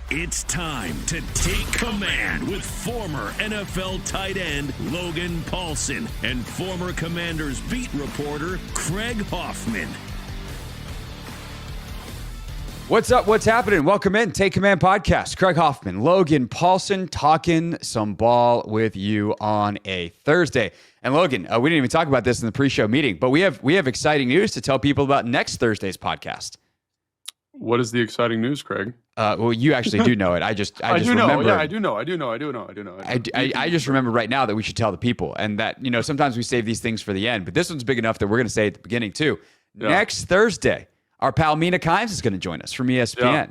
It's time to take command with former NFL tight end Logan Paulson and former Commanders beat reporter Craig Hoffman. What's up? What's happening? Welcome in. Take Command Podcast. Craig Hoffman, Logan Paulson, talking some ball with you on a Thursday. And Logan, we didn't even talk about this in the pre-show meeting, but we have exciting news to tell people about next Thursday's podcast. What is the exciting news, Craig? Well, you actually do know it. I just remember. Yeah, I do know. I just remember right now that we should tell the people, and that, you know, sometimes we save these things for the end, but this one's big enough that we're going to say at the beginning too. Yeah. Next Thursday, our pal Mina Kimes is going to join us from ESPN. Yeah.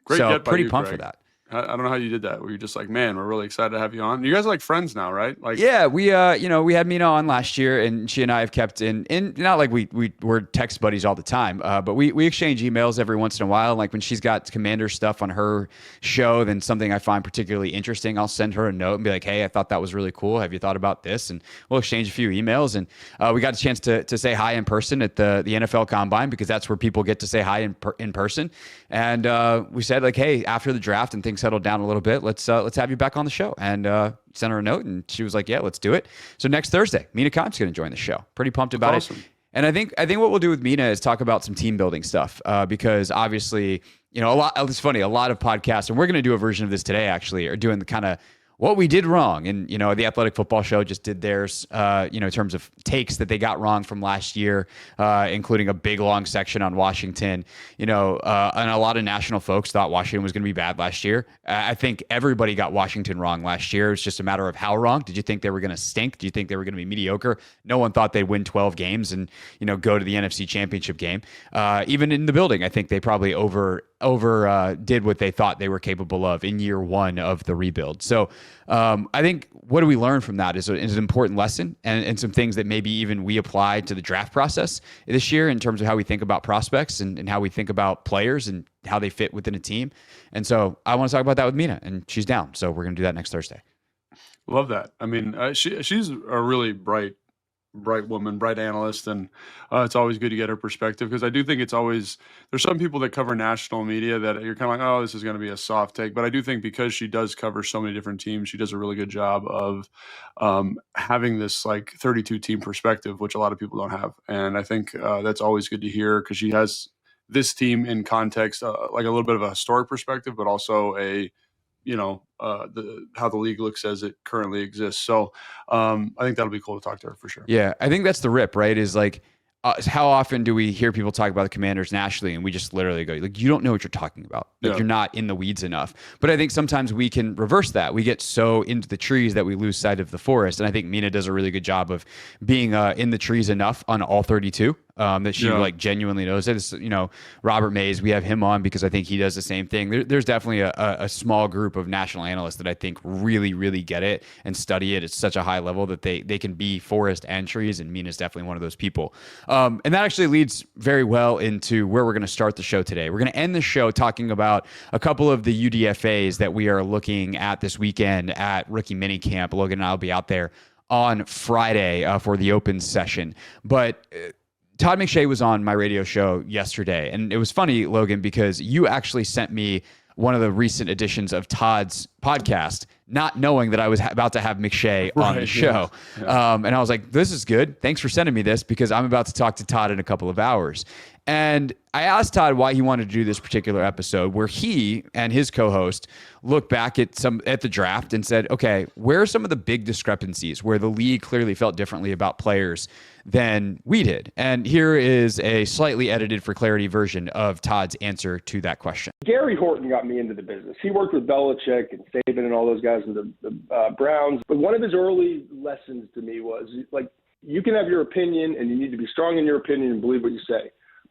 Great so get by pretty you, pumped Craig. for that. I don't know how you did that. Were you just like, man, we're really excited to have you on? You guys are like friends now, right? Like, yeah, we we had Mina on last year, and she and I have kept in not like we're text buddies all the time, but we exchange emails every once in a while. Like when she's got Commander stuff on her show, then something I find particularly interesting, I'll send her a note and be like, hey, I thought that was really cool. Have you thought about this? And we'll exchange a few emails. And we got a chance to say hi in person at the NFL Combine, because that's where people get to say hi in person. And we said, like, hey, after the draft and things settled down a little bit, let's have you back on the show. And sent her a note, and she was like, yeah, let's do it. So next Thursday, Mina Kimes is going to join the show. Pretty pumped about it. And I think what we'll do with Mina is talk about some team building stuff, because obviously, you know, it's funny, a lot of podcasts, and we're going to do a version of this today, actually, are doing the kind of what we did wrong. And, you know, the Athletic Football Show just did theirs, in terms of takes that they got wrong from last year, including a big, long section on Washington. And a lot of national folks thought Washington was going to be bad last year. I think everybody got Washington wrong last year. It's just a matter of how wrong. Did you think they were going to stink? Do you think they were going to be mediocre? No one thought they'd win 12 games and, go to the NFC Championship game. Even in the building, I think they probably did what they thought they were capable of in year one of the rebuild. So I think what do we learn from that is an important lesson, and some things that maybe even we apply to the draft process this year in terms of how we think about prospects and how we think about players and how they fit within a team. And so I want to talk about that with Mina, and she's down. So we're going to do that next Thursday. Love that. I mean, she's a really bright woman, bright analyst, and it's always good to get her perspective, because I do think there's some people that cover national media that you're kind of like, oh, this is going to be a soft take, but I do think because she does cover so many different teams, she does a really good job of having this like 32 team perspective, which a lot of people don't have, and I think that's always good to hear, because she has this team in context, like a little bit of a historic perspective, but also how the league looks as it currently exists. So I think that'll be cool to talk to her for sure. Yeah, I think that's the rip, right? Is like, how often do we hear people talk about the Commanders nationally, and we just literally go, like, you don't know what you're talking about. Like, You're not in the weeds enough. But I think sometimes we can reverse that. We get so into the trees that we lose sight of the forest. And I think Mina does a really good job of being in the trees enough on all 32. That she like genuinely knows it. It's, Robert Mays, we have him on because I think he does the same thing. There's definitely a small group of national analysts that I think really, really get it and study it at such a high level that they can be forest and trees, and Mina's definitely one of those people. And that actually leads very well into where we're going to start the show today. We're going to end the show talking about a couple of the UDFAs that we are looking at this weekend at Rookie Minicamp. Logan and I will be out there on Friday for the open session. But Todd McShay was on my radio show yesterday, and it was funny, Logan, because you actually sent me one of the recent editions of Todd's podcast, not knowing that I was about to have McShay on the show. Yeah. And I was like, this is good. Thanks for sending me this, because I'm about to talk to Todd in a couple of hours. And I asked Todd why he wanted to do this particular episode, where he and his co-host looked back at the draft and said, okay, where are some of the big discrepancies where the league clearly felt differently about players than we did? And here is a slightly edited for clarity version of Todd's answer to that question. Gary Horton got me into the business. He worked with Belichick and Saban and all those guys in the Browns. But one of his early lessons to me was, like, you can have your opinion, and you need to be strong in your opinion and believe what you say.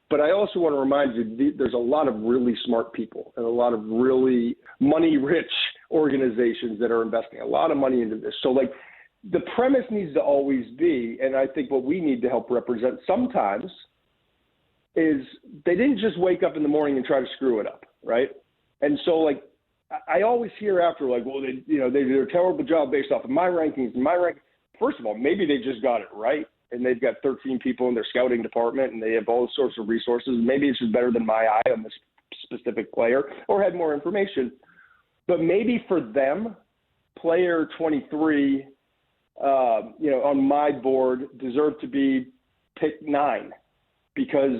But I also want to remind you, there's a lot of really smart people and a lot of really money-rich organizations that are investing a lot of money into this. So, like, the premise needs to always be, and I think what we need to help represent sometimes, is they didn't just wake up in the morning and try to screw it up, right? And so, like, I always hear after, like, well, they did a terrible job based off of my rankings and my rank. First of all, maybe they just got it right, and they've got 13 people in their scouting department, and they have all sorts of resources. Maybe it's just better than my eye on this specific player, or had more information. But maybe for them, player 23, on my board deserved to be pick 9 because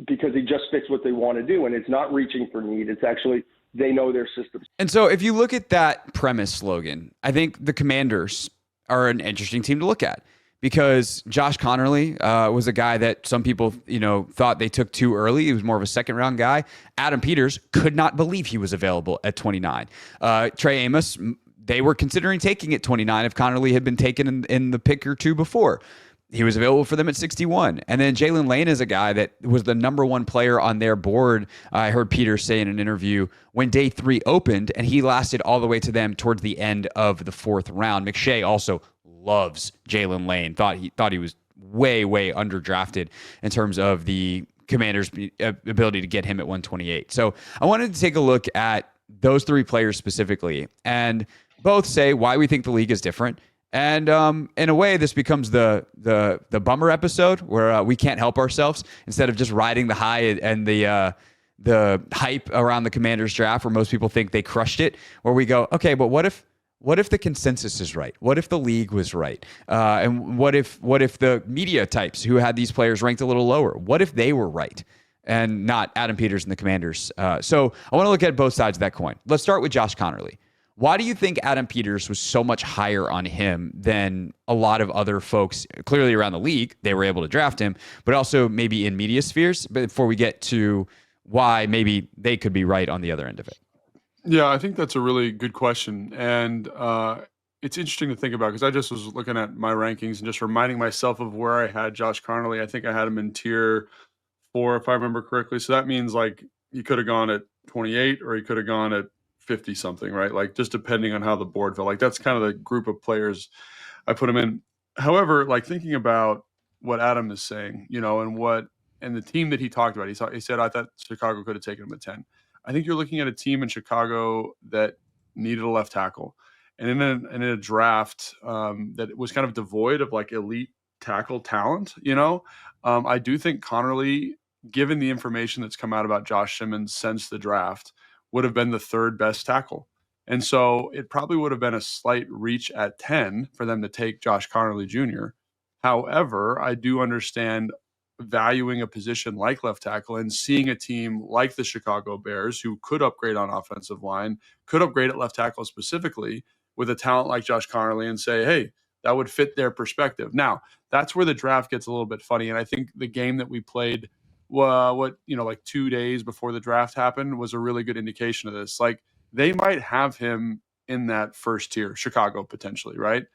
he just fits what they want to do. And it's not reaching for need. It's actually, they know their systems. And so if you look at that premise, Logan, I think the Commanders are an interesting team to look at because Josh Conerly was a guy that some people, thought they took too early. He was more of a second round guy. Adam Peters could not believe he was available at 29. Trey Amos, they were considering taking at 29 if Conerly had been taken in the pick or two before. He was available for them at 61. And then Jaylin Lane is a guy that was the number 1 player on their board. I heard Peter say in an interview when day 3 opened, and he lasted all the way to them towards the end of the 4th round. McShay also loves Jaylin Lane. Thought he was way underdrafted in terms of the Commanders' ability to get him at 128. So I wanted to take a look at those 3 players specifically and both say why we think the league is different. And in a way, this becomes the bummer episode where we can't help ourselves instead of just riding the high and the hype around the Commanders draft where most people think they crushed it, where we go, okay, but what if the consensus is right? What if the league was right? And what if the media types who had these players ranked a little lower, what if they were right and not Adam Peters and the Commanders? So I want to look at both sides of that coin. Let's start with Josh Conerly. Why do you think Adam Peters was so much higher on him than a lot of other folks clearly around the league? They were able to draft him, but also maybe in media spheres. But before we get to why maybe they could be right on the other end of it. Yeah, I think that's a really good question. And it's interesting to think about because I just was looking at my rankings and just reminding myself of where I had Josh Conerly. I think I had him in tier 4, if I remember correctly. So that means like he could have gone at 28 or he could have gone at 50 something, right? Like just depending on how the board felt. Like that's kind of the group of players I put him in. However, like thinking about what Adam is saying, and the team that he talked about, he said, I thought Chicago could have taken him at 10. I think you're looking at a team in Chicago that needed a left tackle. And in a draft that was kind of devoid of like elite tackle talent, I do think Conerly, given the information that's come out about Josh Simmons since the draft, would have been the 3rd best tackle. And so it probably would have been a slight reach at 10 for them to take Josh Conerly Jr. However, I do understand valuing a position like left tackle and seeing a team like the Chicago Bears who could upgrade on offensive line, could upgrade at left tackle specifically with a talent like Josh Conerly and say, hey, that would fit their perspective. Now, that's where the draft gets a little bit funny. And I think the game that we played like 2 days before the draft happened was a really good indication of this. Like they might have him in that first tier, Chicago potentially, right?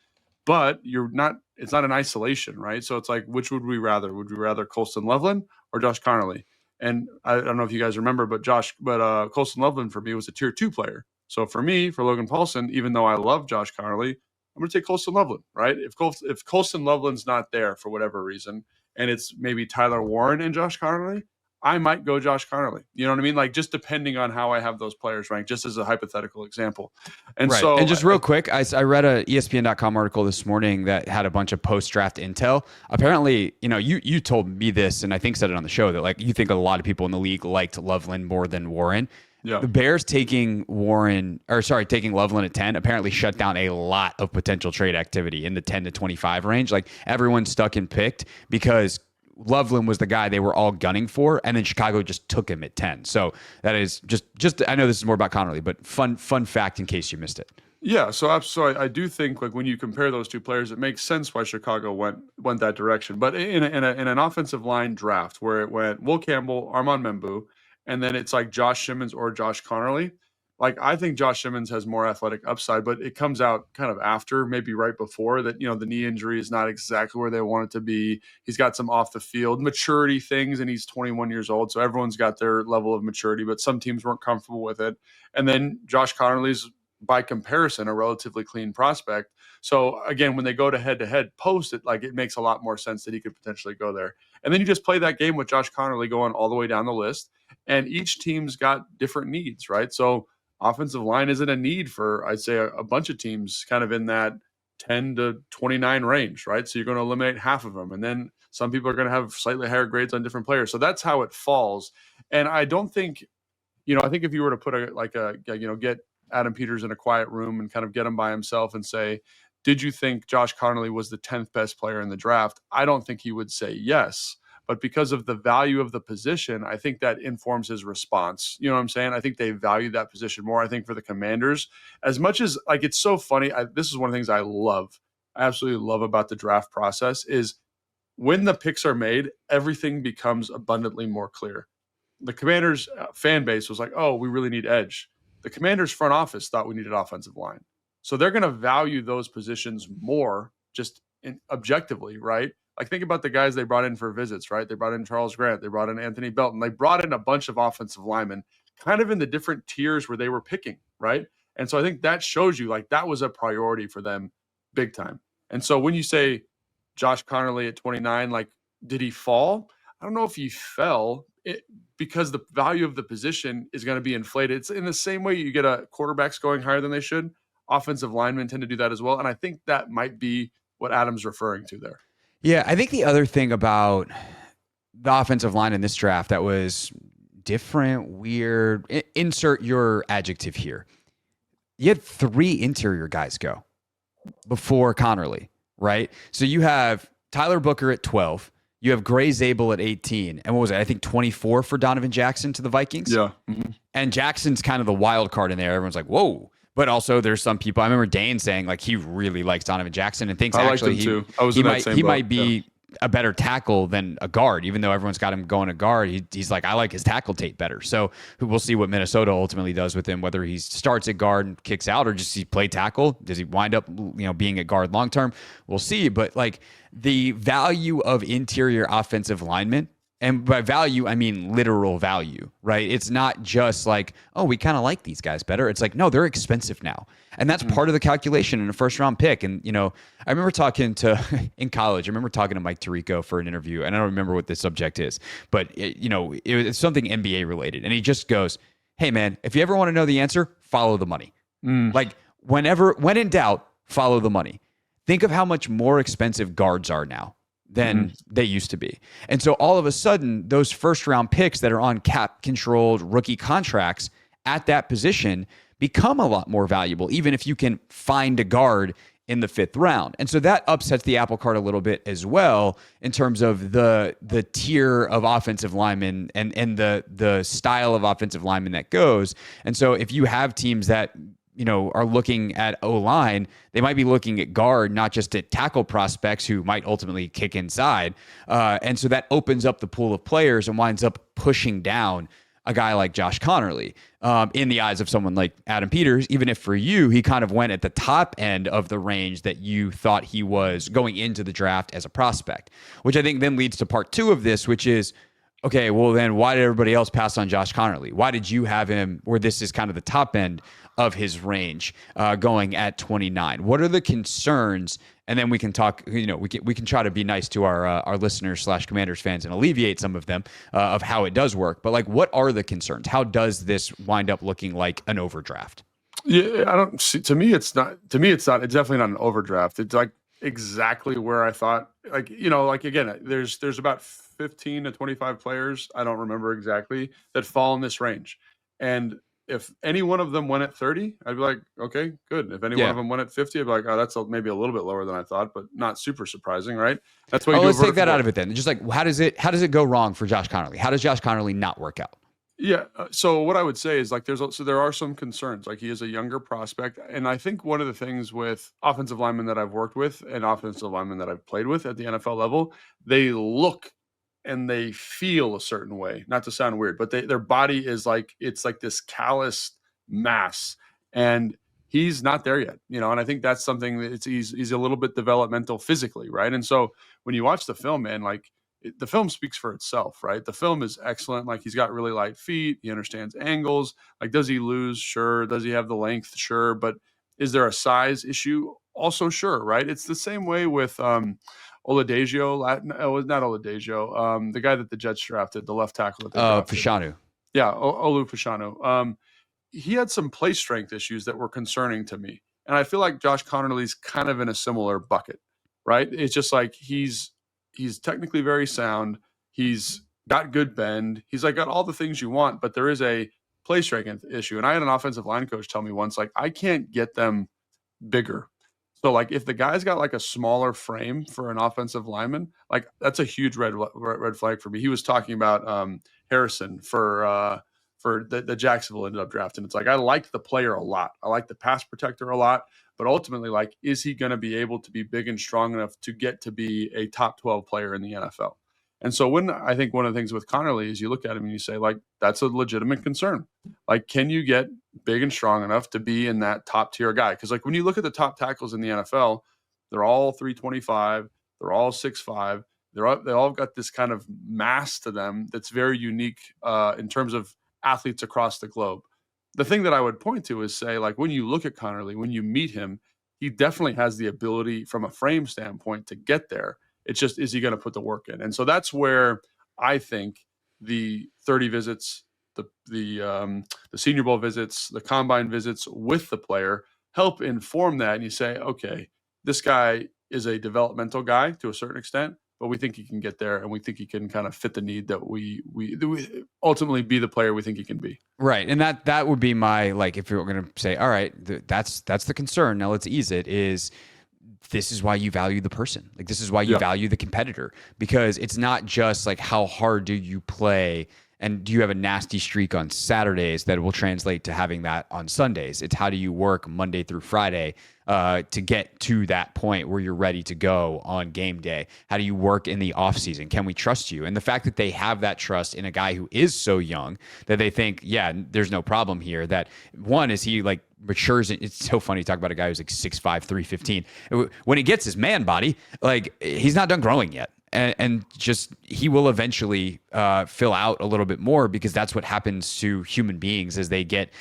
But it's not an isolation, right? So it's like, which would we rather? Would we rather Colston Loveland or Josh Conerly? And I don't know if you guys remember, but Colston Loveland for me was a tier 2 player. So for me, for Logan Paulson, even though I love Josh Conerly, I'm going to take Colston Loveland, right? If Colston Loveland's not there for whatever reason, and it's maybe Tyler Warren and Josh Conerly, I might go Josh Conerly. You know what I mean? Like just depending on how I have those players ranked, just as a hypothetical example. And right. so, and just real quick, I read a ESPN.com article this morning that had a bunch of post-draft intel. Apparently, you told me this, and I think said it on the show that like you think a lot of people in the league liked Loveland more than Warren. Yeah. The Bears taking Loveland at 10 apparently shut down a lot of potential trade activity in the 10 to 25 range. Like everyone stuck and picked because Loveland was the guy they were all gunning for, and then Chicago just took him at 10. So that is just I know this is more about Conerly, but fun fact in case you missed it. Yeah, so I do think like when you compare those two players, it makes sense why Chicago went that direction. But in an offensive line draft where it went Will Campbell, Armand Membu, and then it's like Josh Simmons or Josh Conerly, like I think Josh Simmons has more athletic upside, but it comes out kind of after, maybe right before that, the knee injury is not exactly where they want it to be. He's got some off the field maturity things and he's 21 years old. So everyone's got their level of maturity, but some teams weren't comfortable with it. And then Josh Conerly's by comparison, a relatively clean prospect. So again, when they go to head post it, like it makes a lot more sense that he could potentially go there. And then you just play that game with Josh Conerly going all the way down the list, and each team's got different needs, right? So offensive line isn't a need for, I'd say, a bunch of teams kind of in that 10 to 29 range, right? So you're going to eliminate half of them. And then some people are going to have slightly higher grades on different players. So that's how it falls. And I don't think, I think if you were to put get Adam Peters in a quiet room and kind of get him by himself and say, did you think Josh Conerly was the 10th best player in the draft? I don't think he would say yes. But because of the value of the position, I think that informs his response. You know what I'm saying? I think they value that position more. I think for the Commanders, as much as like it's so funny, this is one of the things I absolutely love about the draft process is when the picks are made, everything becomes abundantly more clear. The Commanders fan base was like, oh, we really need edge. The Commanders front office thought we needed offensive line. So they're going to value those positions more just objectively, right? Like think about the guys they brought in for visits, right? They brought in Charles Grant. They brought in Anthony Belton. They brought in a bunch of offensive linemen kind of in the different tiers where they were picking, right? And so I think that shows you like that was a priority for them big time. And so when you say Josh Conerly at 29, like did he fall? I don't know if he fell because the value of the position is going to be inflated. It's in the same way you get a quarterbacks going higher than they should. Offensive linemen tend to do that as well. And I think that might be what Adam's referring to there. Yeah, I think the other thing about the offensive line in this draft that was different, weird, insert your adjective here. You had 3 interior guys go before Conerly, right? So you have Tyler Booker at 12. You have Gray Zabel at 18. And what was it? I think 24 for Donovan Jackson to the Vikings. Yeah. Mm-hmm. And Jackson's kind of the wild card in there. Everyone's like, whoa. But also there's some people, I remember Dane saying like he really likes Donovan Jackson and thinks actually he might be a better tackle than a guard, even though everyone's got him going to guard. He's like, I like his tackle tape better. So we'll see what Minnesota ultimately does with him, whether he starts at guard and kicks out or just he play tackle. Does he wind up, being at guard long term? We'll see. But like the value of interior offensive linemen, and by value, I mean literal value, right? It's not just like, oh, we kind of like these guys better. It's like, no, they're expensive now. And that's part of the calculation in a first round pick. And, I remember talking to, in college, I remember talking to Mike Tirico for an interview, and I don't remember what the subject is, but, it's something NBA related. And he just goes, hey, man, if you ever want to know the answer, follow the money. Like when in doubt, follow the money. Think of how much more expensive guards are now than they used to be. And so all of a sudden, those first round picks that are on cap controlled rookie contracts at that position become a lot more valuable, even if you can find a guard in the 5th round. And so that upsets the apple cart a little bit as well in terms of the tier of offensive linemen and the style of offensive lineman that goes. And so if you have teams that are looking at O-line, they might be looking at guard, not just at tackle prospects who might ultimately kick inside. And so that opens up the pool of players and winds up pushing down a guy like Josh Conerly in the eyes of someone like Adam Peters, even if for you, he kind of went at the top end of the range that you thought he was going into the draft as a prospect, which I think then leads to part 2 of this, which is, okay, well then why did everybody else pass on Josh Conerly? Why did you have him where this is kind of the top end of his range going at 29? What are the concerns? And then we can talk, we can try to be nice to our listeners / Commanders fans and alleviate some of them of how it does work. But like, what are the concerns? How does this wind up looking like an overdraft? Yeah, I don't see, to me, it's definitely not an overdraft. It's like exactly where I thought, again, there's about 15 to 25 players, I don't remember exactly, that fall in this range. And if any one of them went at 30, I'd be like, okay, good. If any one of them went at 50, I'd be like, oh, that's maybe a little bit lower than I thought, but not super surprising, right? That's why. Let's take that out of it then. Just like, how does it go wrong for Josh Conerly? How does Josh Conerly not work out? Yeah. So what I would say is like, there are some concerns. Like he is a younger prospect, and I think one of the things with offensive linemen that I've worked with and offensive linemen that I've played with at the NFL level, they look and they feel a certain way, not to sound weird, but their body is like, it's like this calloused mass, and he's not there yet, and I think that's something that he's a little bit developmental physically. Right. And so when you watch the film, man, like the film speaks for itself, right? The film is excellent. Like he's got really light feet. He understands angles. Like, does he lose? Sure. Does he have the length? Sure. But is there a size issue? Also, sure. Right. It's the same way with, Oladejo, not Oladejo, the guy that the Jets drafted, the left tackle. Fashanu. Yeah, Olu Fashanu. He had some play strength issues that were concerning to me. And I feel like Josh Conerly's kind of in a similar bucket, right? It's just like he's technically very sound. He's got good bend. He's like got all the things you want, but there is a play strength issue. And I had an offensive line coach tell me once, like, I can't get them bigger. So like if the guy's got like a smaller frame for an offensive lineman, like that's a huge red flag for me. He was talking about Harrison for the Jacksonville ended up drafting. It's like, I liked the player a lot. I like the pass protector a lot, but ultimately, like, is he going to be able to be big and strong enough to get to be a top 12 player in the NFL? And so when I think one of the things with Conerly is you look at him and you say, like, that's a legitimate concern. Like, can you get big and strong enough to be in that top tier guy? Because like when you look at the top tackles in the NFL, they're all 325, they're all 6'5", they all got this kind of mass to them that's very unique in terms of athletes across the globe. The thing that I would point to is say, like, when you look at Conerly, when you meet him, he definitely has the ability from a frame standpoint to get there. It's just, is he going to put the work in? And so that's where I think the 30 visits, the Senior Bowl visits, the combine visits with the player help inform that. And you say, okay, this guy is a developmental guy to a certain extent, but we think he can get there, and we think he can kind of fit the need that we ultimately be the player we think he can be. Right. And that would be my, like, if you're going to say, all right, that's the concern. Now let's ease it, is this is why you value the person. Like, this is why you value the competitor, because it's not just like, how hard do you play and do you have a nasty streak on Saturdays that will translate to having that on Sundays. It's how do you work Monday through Friday to get to that point where you're ready to go on game day? How do you work in the offseason? Can we trust you? And the fact that they have that trust in a guy who is so young that they think, yeah, there's no problem here. That one is he like matures. It's so funny to talk about a guy who's like 6'5", 315. When he gets his man body, like, he's not done growing yet. And just, he will eventually fill out a little bit more, because that's what happens to human beings as they get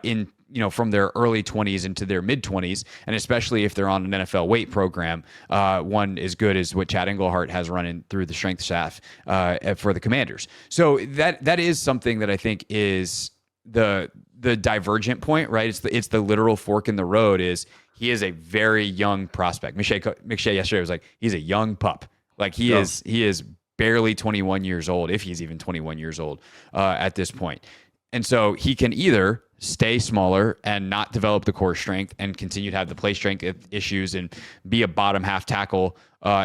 in, from their early 20s into their mid 20s. And especially if they're on an NFL weight program, one as good as what Chad Englehart has running through the strength staff for the Commanders. So that is something that I think is the divergent point, right? It's the literal fork in the road. Is he is a very young prospect. McShay yesterday was like, he's a young pup. Like, he is barely 21 years old, if he's even 21 years old at this point. And so he can either stay smaller and not develop the core strength and continue to have the play strength issues and be a bottom half tackle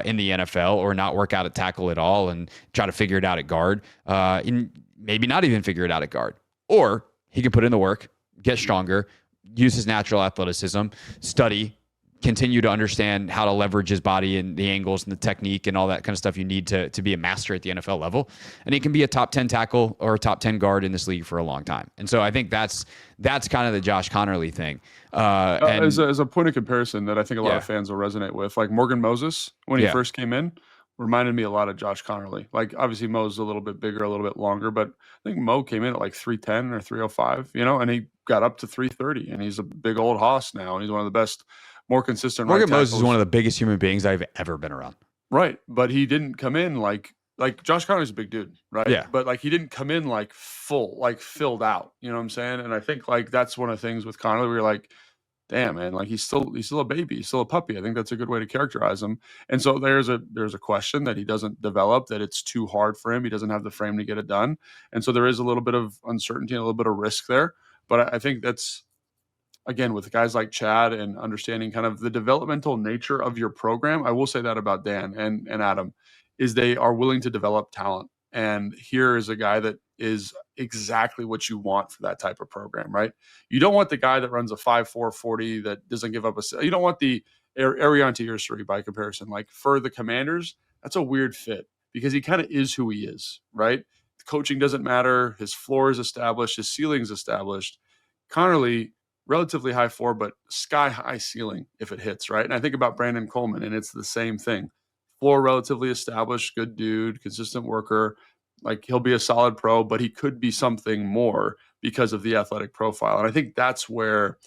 in the NFL, or not work out at tackle at all and try to figure it out at guard, and maybe not even figure it out at guard. Or he can put in the work, get stronger, use his natural athleticism, study, continue to understand how to leverage his body and the angles and the technique and all that kind of stuff you need to be a master at the NFL level. And he can be a top 10 tackle or a top 10 guard in this league for a long time. And so I think that's kind of the Josh Conerly thing. And as a point of comparison that I think a lot of fans will resonate with, like Morgan Moses, when he first came in, reminded me a lot of Josh Conerly. Like, obviously Mo's a little bit bigger, a little bit longer, but I think Mo came in at like 310 or 305, and he got up to 330, and he's a big old hoss now. And he's one of the best, more consistent. Morgan Moses is one of the biggest human beings I've ever been around. Right. But he didn't come in like Josh Conerly's a big dude, right? Yeah. But like, he didn't come in like full, like filled out, you know what I'm saying? And I think like that's one of the things with Conerly where you're like, damn, man, like he's still a baby, he's still a puppy. I think that's a good way to characterize him. And so there's a question that he doesn't develop, that it's too hard for him. He doesn't have the frame to get it done. And so there is a little bit of uncertainty, and a little bit of risk there. But I think that's, again, with guys like Chad and understanding kind of the developmental nature of your program. I will say that about Dan and Adam, is they are willing to develop talent. And here is a guy that is exactly what you want for that type of program, right? You don't want the guy that runs a 5.4 40 that doesn't give up you don't want the Ariante Ursary by comparison. Like, for the Commanders, that's a weird fit, because he kind of is who he is, right? The coaching doesn't matter. His floor is established. His ceiling is established. Conerly, relatively high floor, but sky high ceiling if it hits, right? And I think about Brandon Coleman, and it's the same thing. Floor relatively established, good dude, consistent worker. Like, he'll be a solid pro, but he could be something more because of the athletic profile. And I think that's where,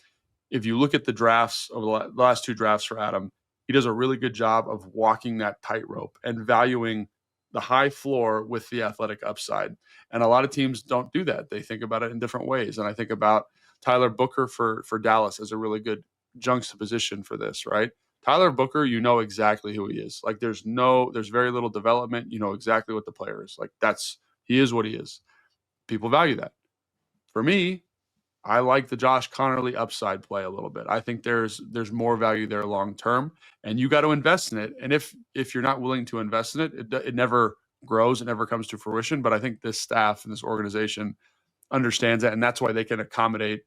if you look at the drafts over the last two drafts for Adam, he does a really good job of walking that tightrope and valuing the high floor with the athletic upside. And a lot of teams don't do that. They think about it in different ways. And I think about Tyler Booker for Dallas as a really good juxtaposition for this, right? Tyler Booker, you know exactly who he is. Like, there's very little development. You know exactly what the player is. Like, he is what he is. People value that. for me, I like the Josh Conerly upside play a little bit. I think there's more value there long term, and you got to invest in it. And if you're not willing to invest in it, it never grows, it never comes to fruition. But I think this staff and this organization understands that, and that's why they can accommodate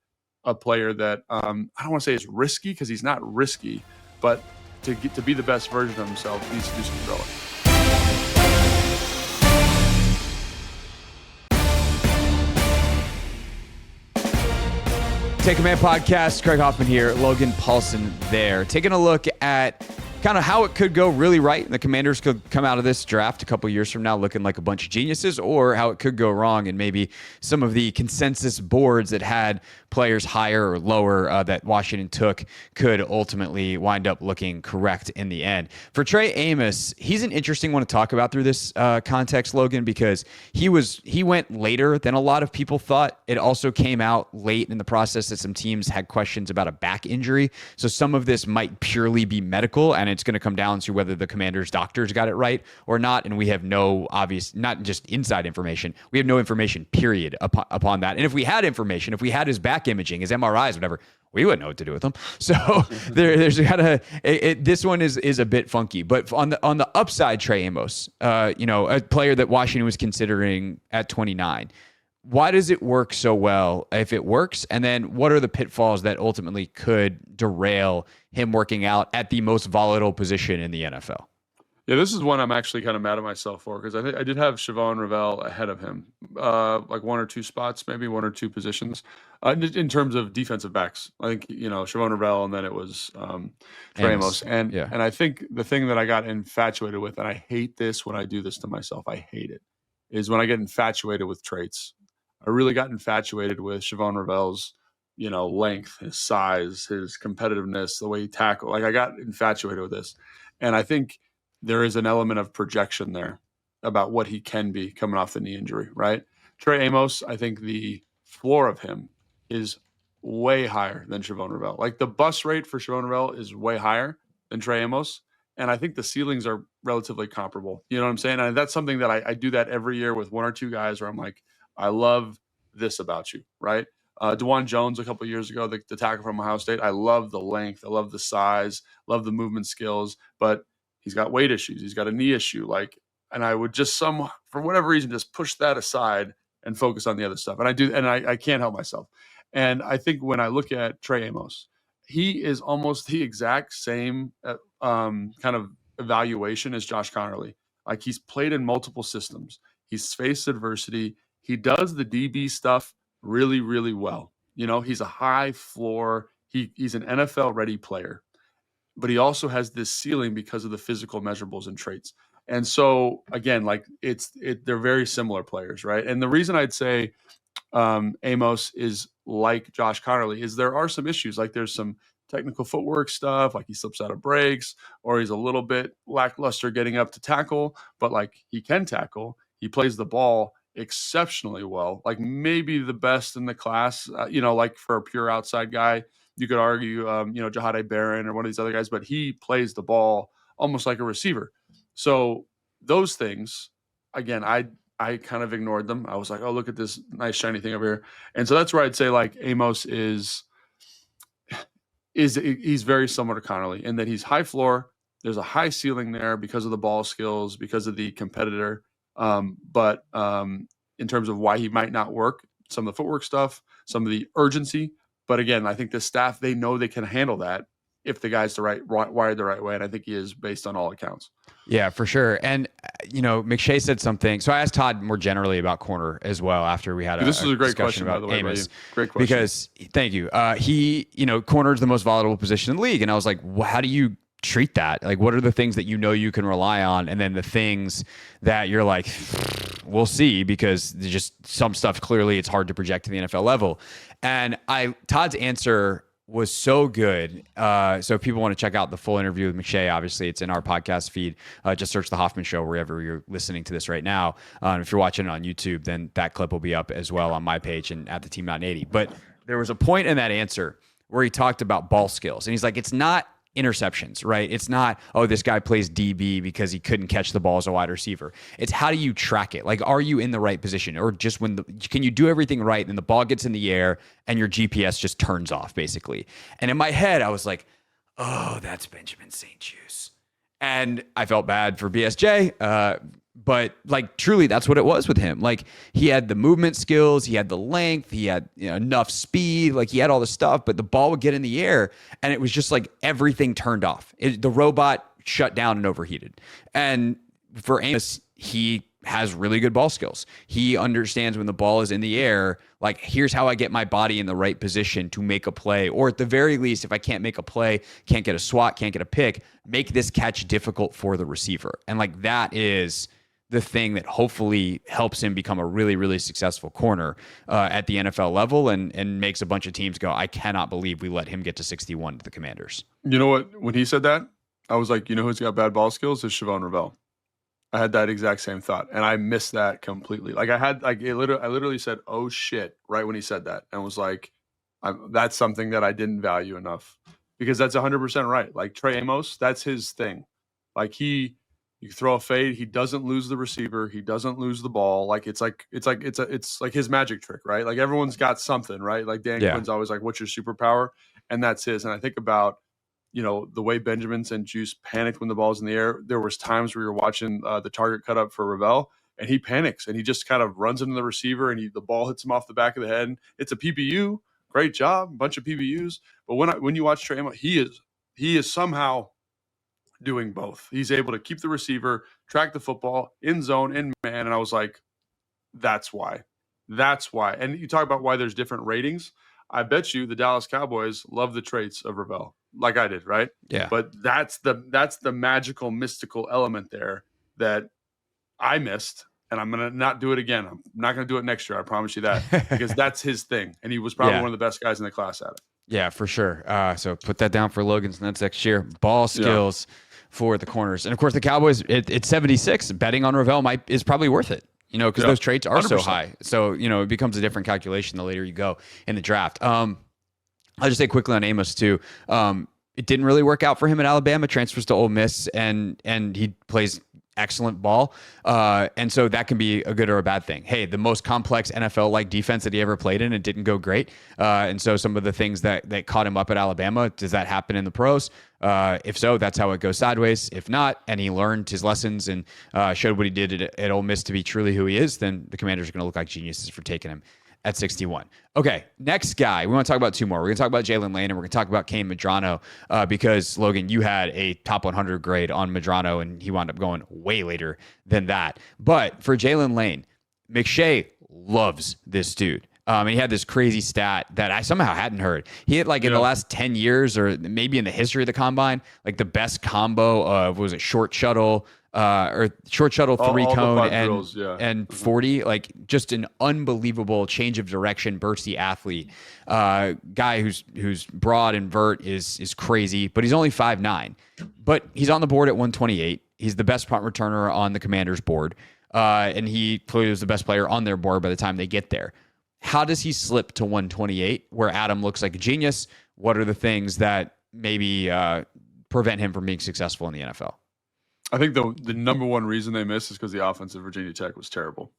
a player that I don't want to say is risky, because he's not risky, but to be the best version of himself, he needs to do some growing. Take Command Podcast, Craig Hoffman here, Logan Paulson there. Taking a look at kind of how it could go really right. The Commanders could come out of this draft a couple years from now looking like a bunch of geniuses, or how it could go wrong and maybe some of the consensus boards that had players higher or lower that Washington took could ultimately wind up looking correct in the end. For Trey Amos, he's an interesting one to talk about through this context, Logan, because he went later than a lot of people thought. It also came out late in the process that some teams had questions about a back injury. So some of this might purely be medical, and it's going to come down to whether the Commanders' doctors got it right or not. And we have no obvious, not just inside information, we have no information, period, upon that. And if we had information, if we had his back imaging, his MRIs, whatever, we wouldn't know what to do with them. So there's gotta, this one is a bit funky. But on the upside, Trey Amos, a player that Washington was considering at 29. Why does it work so well if it works? And then what are the pitfalls that ultimately could derail him working out at the most volatile position in the NFL? Yeah, this is one I'm actually kind of mad at myself for, because I did have Siobhan Ravel ahead of him, like one or two spots, maybe one or two positions, in terms of defensive backs. I think, Siobhan Ravel, and then it was Trey Amos. And I think the thing that I got infatuated with, and I hate this when I do this to myself, I hate it, is when I get infatuated with traits. I really got infatuated with Siobhan Ravel's, length, his size, his competitiveness, the way he tackled. Like, I got infatuated with this. And I think there is an element of projection there about what he can be coming off the knee injury, right? Trey Amos, I think the floor of him is way higher than Siobhan Ravel. Like, the bust rate for Siobhan Ravel is way higher than Trey Amos. And I think the ceilings are relatively comparable. You know what I'm saying? And that's something that I do that every year with one or two guys where I'm like, I love this about you, right? DeJuan Jones a couple of years ago, the tackle from Ohio State, I love the length, I love the size, love the movement skills, but he's got weight issues, he's got a knee issue, and I would just for whatever reason, just push that aside and focus on the other stuff. And I do, and I can't help myself. And I think when I look at Trey Amos, he is almost the exact same kind of evaluation as Josh Conerly. Like, he's played in multiple systems, he's faced adversity, he does the DB stuff really, really well. He's a high floor. He's an NFL ready player, but he also has this ceiling because of the physical measurables and traits. And so again, they're very similar players, right? And the reason I'd say Amos is like Josh Conerly is there are some issues. Like, there's some technical footwork stuff, like he slips out of breaks, or he's a little bit lackluster getting up to tackle, but he can tackle. He plays the ball exceptionally well, like maybe the best in the class, for a pure outside guy. You could argue, Jahade Barron or one of these other guys, but he plays the ball almost like a receiver. So those things, again, I kind of ignored them. I was like, oh, look at this nice shiny thing over here. And so that's where I'd say Amos is he's very similar to Conerly in that he's high floor. There's a high ceiling there because of the ball skills, because of the competitor. But in terms of why he might not work, some of the footwork stuff, some of the urgency. But again, I think the staff, they know they can handle that if the guy's wired the right way. And I think he is based on all accounts. Yeah, for sure. And, McShay said something. So I asked Todd more generally about corner as well after we had this is a great question, by the way, Amos. Great question. Because, thank you. He, corner is the most volatile position in the league. And I was like, how do you treat that? Like, what are the things that you can rely on? And then the things that you're like, we'll see, because there's just some stuff clearly it's hard to project to the NFL level. And Todd's answer was so good. So if people want to check out the full interview with McShay, obviously it's in our podcast feed. Just search The Hoffman Show wherever you're listening to this right now. If you're watching it on YouTube, then that clip will be up as well on my page and at the Team 980. But there was a point in that answer where he talked about ball skills. And he's like, it's not interceptions, right? It's not, oh, this guy plays DB because he couldn't catch the ball as a wide receiver. It's how do you track it? Like, are you in the right position? Or just can you do everything right and the ball gets in the air and your GPS just turns off, basically? And in my head, I was like, oh, that's Benjamin St. Juste. And I felt bad for BSJ. But like truly, that's what it was with him. Like he had the movement skills, he had the length, he had enough speed, like he had all the stuff, but the ball would get in the air and it was just like everything turned off. The robot shut down and overheated. And for Amos, he has really good ball skills. He understands when the ball is in the air, like here's how I get my body in the right position to make a play. Or at the very least, if I can't make a play, can't get a swat, can't get a pick, make this catch difficult for the receiver. And like that is the thing that hopefully helps him become a really, really successful corner at the NFL level and makes a bunch of teams go, I cannot believe we let him get to 61 to the Commanders. You know what? When he said that, I was like, you know who's got bad ball skills? Is Siobhan Ravel. I had that exact same thought, and I missed that completely. Like I literally said, oh shit, right when he said that, and was like, that's something that I didn't value enough, because that's 100% right. Like Trey Amos, that's his thing. Like you throw a fade, he doesn't lose the receiver, he doesn't lose the ball. Like it's like his magic trick, right? Like everyone's got something, right? Like Dan Quinn's always like, what's your superpower? And that's his. And I think about, the way Benjamin St. Juste panicked when the ball's in the air. There was times where you're watching the target cut up for Ravel, and he panics and he just kind of runs into the receiver and the ball hits him off the back of the head. It's a PBU, great job, bunch of PBUs. But when you watch Trey Amos, he is somehow doing both. He's able to keep the receiver, track the football, in zone, in man. And I was like, that's why. And you talk about why there's different ratings. I bet you the Dallas Cowboys love the traits of Ravel, like I did, right? Yeah. But that's the magical, mystical element there that I missed. And I'm going to not do it again. I'm not going to do it next year. I promise you that, because that's his thing. And he was probably one of the best guys in the class at it. Yeah, for sure. So put that down for Logan's Nuts next year. Ball skills for the corners. And of course the Cowboys, it's 76. Betting on Ravel is probably worth it, because those traits are 100%. So high. So, it becomes a different calculation the later you go in the draft. I'll just say quickly on Amos too. It didn't really work out for him at Alabama, transfers to Ole Miss, and he plays excellent ball. And so that can be a good or a bad thing. Hey, the most complex NFL-like defense that he ever played in, it didn't go great. And so some of the things that caught him up at Alabama, does that happen in the pros? If so, that's how it goes sideways. If not, and he learned his lessons and showed what he did at Ole Miss to be truly who he is, then the Commanders are going to look like geniuses for taking him at 61. Okay, next guy. We want to talk about two more. We're going to talk about Jaylin Lane, and we're going to talk about Kain Medrano because, Logan, you had a top 100 grade on Medrano, and he wound up going way later than that. But for Jaylin Lane, McShay loves this dude. And he had this crazy stat that I somehow hadn't heard. He had in the last 10 years or maybe in the history of the combine, the best combo of, was it short shuttle, or short shuttle, three cone and 40, just an unbelievable change of direction, bursty athlete. Guy who's broad and vert is crazy, but he's only 5'9", but he's on the board at 128. He's the best punt returner on the Commanders board. And he clearly was the best player on their board by the time they get there. How does he slip to 128 where Adam looks like a genius? What are the things that maybe prevent him from being successful in the NFL? I think the number one reason they missed is because the offense at Virginia Tech was terrible.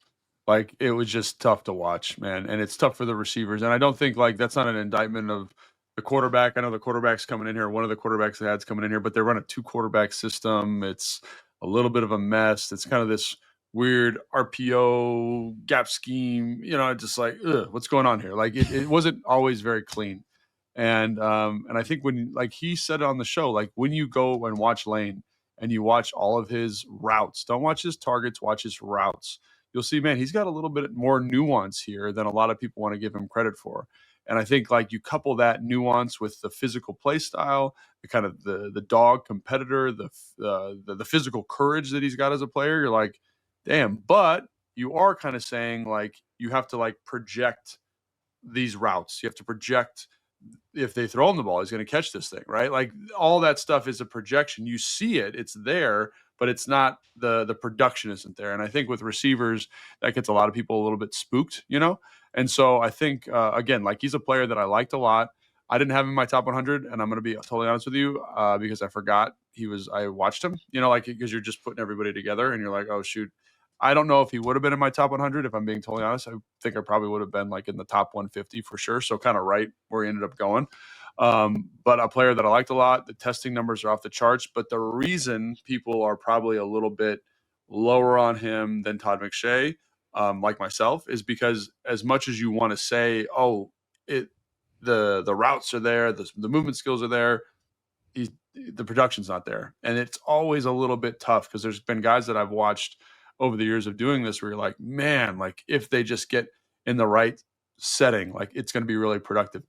It was just tough to watch, man. And it's tough for the receivers. And I don't think that's not an indictment of the quarterback. I know the quarterback's coming in here. One of the quarterbacks they had's coming in here, but they run a 2-quarterback system. It's a little bit of a mess. It's kind of this weird RPO gap scheme, just what's going on here? It wasn't always very clean. And I think when, he said it on the show, when you go and watch Lane and you watch all of his routes, don't watch his targets, watch his routes, you'll see, man, he's got a little bit more nuance here than a lot of people want to give him credit for. And I think you couple that nuance with the physical play style, the kind of the dog competitor, the physical courage that he's got as a player, you're like, damn. But you are kind of saying you have to project these routes. You have to project if they throw him the ball, he's going to catch this thing, right? All that stuff is a projection. You see it, it's there, but it's not the production isn't there. And I think with receivers, that gets a lot of people a little bit spooked, And so I think, again, he's a player that I liked a lot. I didn't have him in my top 100, and I'm going to be totally honest with you because I forgot I watched him, like because you're just putting everybody together and you're like, oh, shoot. I don't know if he would have been in my top 100, if I'm being totally honest. I think I probably would have been like in the top 150 for sure. So kind of right where he ended up going. But a player that I liked a lot. The testing numbers are off the charts. But the reason people are probably a little bit lower on him than Todd McShay, like myself, is because as much as you want to say, oh, the routes are there, the movement skills are there, the production's not there. And it's always a little bit tough because there's been guys that I've watched over the years of doing this where you're like, man, like if they just get in the right setting, like it's going to be really productive.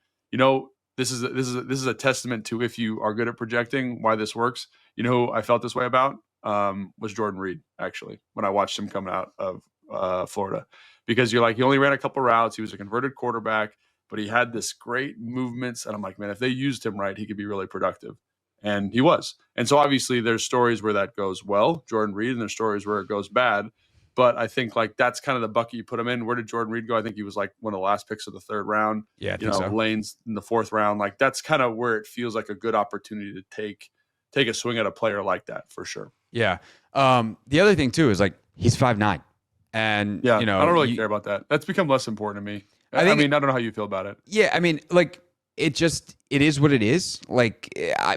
This is a testament to, if you are good at projecting, why this works. Who I felt this way about was Jordan Reed, actually, when I watched him coming out of Florida, because you're like, he only ran a couple routes. He was a converted quarterback, but he had this great movements. And I'm like, man, if they used him right, he could be really productive. And he was. And so obviously there's stories where that goes well, Jordan Reed, and there's stories where it goes bad. But I think like that's kind of the bucket you put him in. Where did Jordan Reed go? I think he was like one of the last picks of the 3rd round. Yeah, I think so. Lane's in the 4th round. Like that's kind of where it feels like a good opportunity to take a swing at a player like that for sure. Yeah. The other thing too is like he's 5'9", and I don't really care about that. That's become less important to me. I don't know how you feel about it. Yeah, I mean, like it is what it is. Like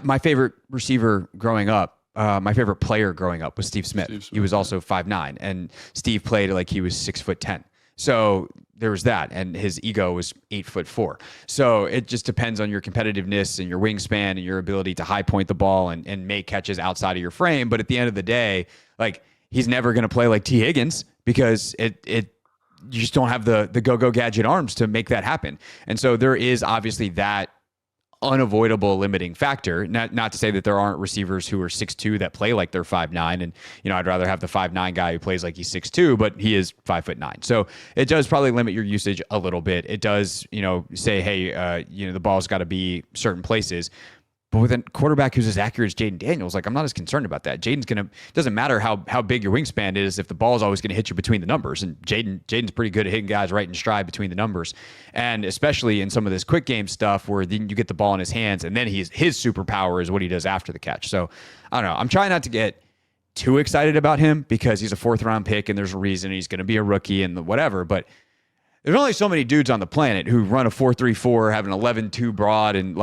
my favorite receiver growing up, my favorite player growing up was Steve Smith. He was also 5'9", and Steve played like he was 6'10". So there was that, and his ego was 8'4". So it just depends on your competitiveness and your wingspan and your ability to high point the ball and make catches outside of your frame. But at the end of the day, like he's never going to play like T. Higgins because you just don't have the go-go gadget arms to make that happen. And so there is obviously that unavoidable limiting factor. Not to say that there aren't receivers who are 6'2" that play like they're 5'9", and I'd rather have the 5'9" guy who plays like he's 6'2", but he is 5'9". So it does probably limit your usage a little bit. It does, say, hey, the ball's got to be certain places. But with a quarterback who's as accurate as Jaden Daniels, like I'm not as concerned about that. Doesn't matter how big your wingspan is if the ball is always going to hit you between the numbers. And Jaden's pretty good at hitting guys right in stride between the numbers. And especially in some of this quick game stuff where then you get the ball in his hands and then his superpower is what he does after the catch. So I don't know. I'm trying not to get too excited about him because he's a 4th round pick and there's a reason he's going to be a rookie and whatever. But there's only so many dudes on the planet who run a 4.34, have an 11.2 broad, and